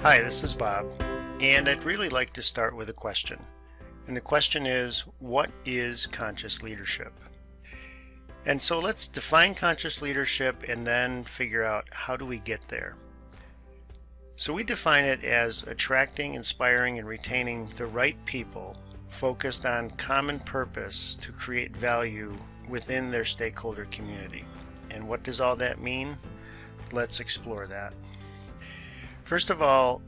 Hi, this is Bob, and I'd really like to start with a question. And the question is, what is conscious leadership? And so let's define conscious leadership and then figure out how do we get there. So we define it as attracting, inspiring, and retaining the right people focused on common purpose to create value within their stakeholder community. And what does all that mean? Let's explore that. First of all,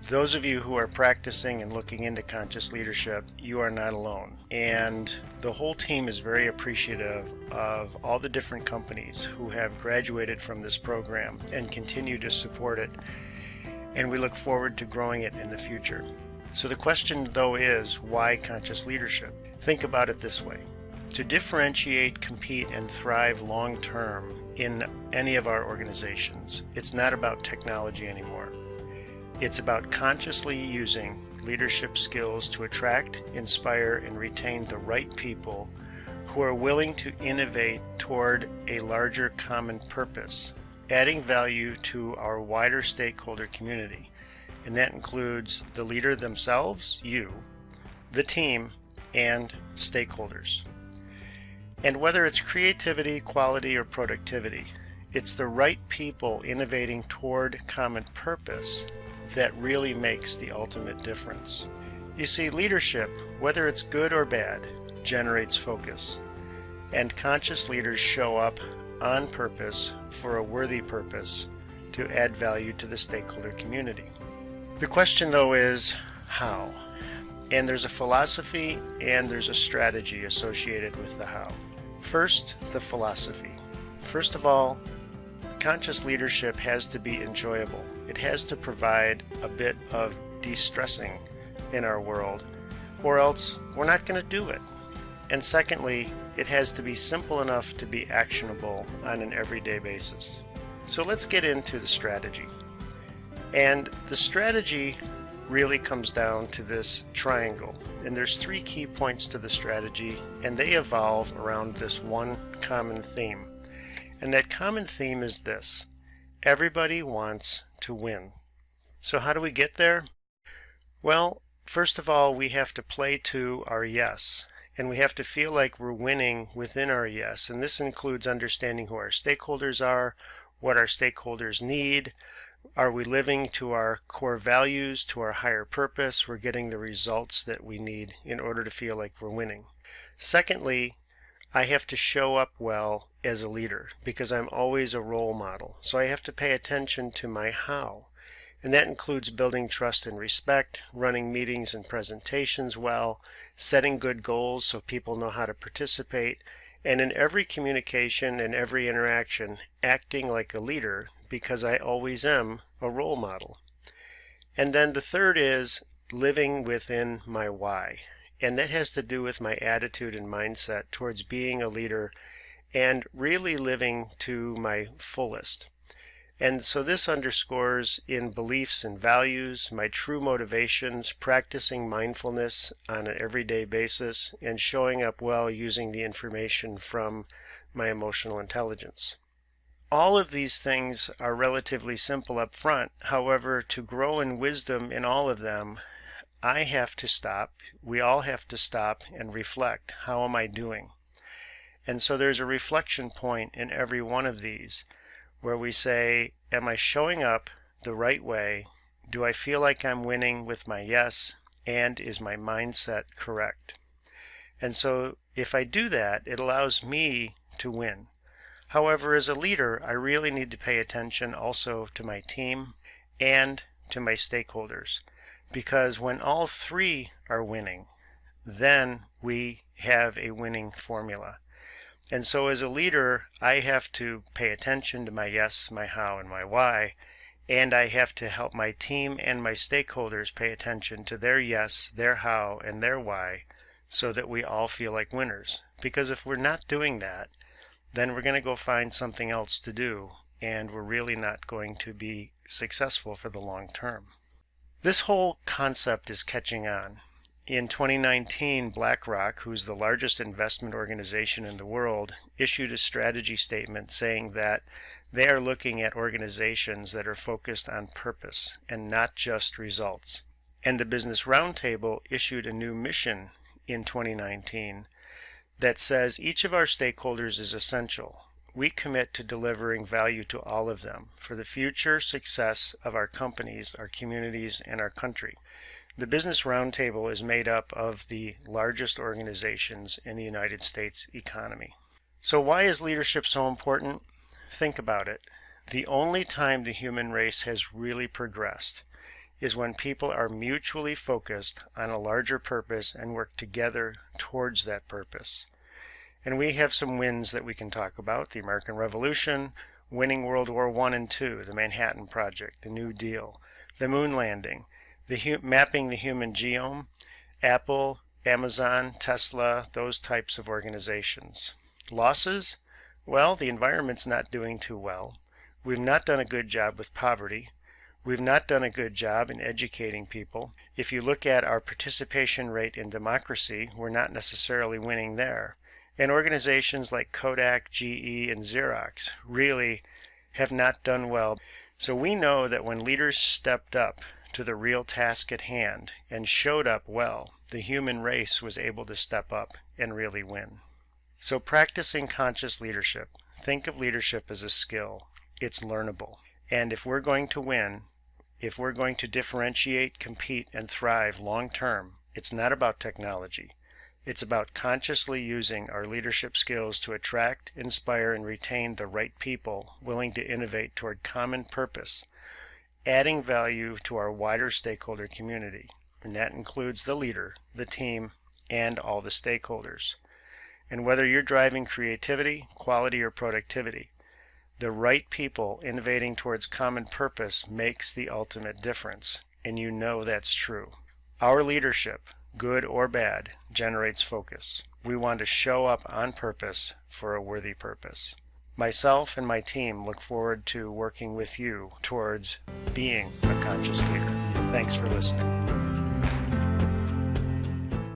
those of you who are practicing and looking into conscious leadership, you are not alone. And the whole team is very appreciative of all the different companies who have graduated from this program and continue to support it. And we look forward to growing it in the future. So the question, though, is why conscious leadership? Think about it this way. To differentiate, compete, and thrive long-term in any of our organizations, it's not about technology anymore. It's about consciously using leadership skills to attract, inspire, and retain the right people who are willing to innovate toward a larger common purpose, adding value to our wider stakeholder community. And that includes the leader themselves, you, the team, and stakeholders. And whether it's creativity, quality, or productivity, it's the right people innovating toward common purpose that really makes the ultimate difference. You see, leadership, whether it's good or bad, generates focus. And conscious leaders show up on purpose for a worthy purpose to add value to the stakeholder community. The question, though, is how? And there's a philosophy and there's a strategy associated with the how. First, the philosophy. First of all, conscious leadership has to be enjoyable. It has to provide a bit of de-stressing in our world, or else we're not going to do it. And secondly, it has to be simple enough to be actionable on an everyday basis. So let's get into the strategy. And the strategy really comes down to this triangle. And there's three key points to the strategy, and they evolve around this one common theme. And that common theme is this: everybody wants to win. So how do we get there? Well, first of all, we have to play to our yes. And we have to feel like we're winning within our yes. And this includes understanding who our stakeholders are, what our stakeholders need. Are we living to our core values, to our higher purpose? We're getting the results that we need in order to feel like we're winning. Secondly, I have to show up well as a leader because I'm always a role model. So I have to pay attention to my how. And that includes building trust and respect, running meetings and presentations well, setting good goals so people know how to participate, and in every communication and every interaction, acting like a leader because I always am a role model. And then the third is living within my why. And that has to do with my attitude and mindset towards being a leader and really living to my fullest. And so this underscores in beliefs and values, my true motivations, practicing mindfulness on an everyday basis, and showing up well using the information from my emotional intelligence. All of these things are relatively simple up front. However, to grow in wisdom in all of them, I have to stop, we all have to stop and reflect. How am I doing? And so there's a reflection point in every one of these where we say, am I showing up the right way? Do I feel like I'm winning with my yes? And is my mindset correct? And so if I do that, it allows me to win. However, as a leader, I really need to pay attention also to my team and to my stakeholders. Because when all three are winning, then we have a winning formula. And so as a leader, I have to pay attention to my yes, my how, and my why, and I have to help my team and my stakeholders pay attention to their yes, their how, and their why, so that we all feel like winners. Because if we're not doing that, then we're going to go find something else to do, and we're really not going to be successful for the long term. This whole concept is catching on, In 2019, BlackRock, who's the largest investment organization in the world, issued a strategy statement saying that they are looking at organizations that are focused on purpose and not just results. And the Business Roundtable issued a new mission in 2019 that says each of our stakeholders is essential. We commit to delivering value to all of them for the future success of our companies, our communities, and our country. The Business Roundtable is made up of the largest organizations in the United States economy. So why is leadership so important? Think about it. The only time the human race has really progressed is when people are mutually focused on a larger purpose and work together towards that purpose. And we have some wins that we can talk about: the American Revolution, winning World War I and II, the Manhattan Project, the New Deal, the moon landing, mapping the human genome, Apple, Amazon, Tesla, those types of organizations. Losses? Well, the environment's not doing too well. We've not done a good job with poverty. We've not done a good job in educating people. If you look at our participation rate in democracy, we're not necessarily winning there. And organizations like Kodak, GE, and Xerox really have not done well. So we know that when leaders stepped up to the real task at hand and showed up well, the human race was able to step up and really win. So practicing conscious leadership, think of leadership as a skill. It's learnable. And if we're going to win, if we're going to differentiate, compete, and thrive long term, it's not about technology. It's about consciously using our leadership skills to attract, inspire, and retain the right people willing to innovate toward common purpose, adding value to our wider stakeholder community, and that includes the leader, the team, and all the stakeholders. And whether you're driving creativity, quality, or productivity, the right people innovating towards common purpose makes the ultimate difference, and you know that's true. Our leadership, good or bad, generates focus. We want to show up on purpose for a worthy purpose. Myself and my team look forward to working with you towards being a conscious leader. Thanks for listening.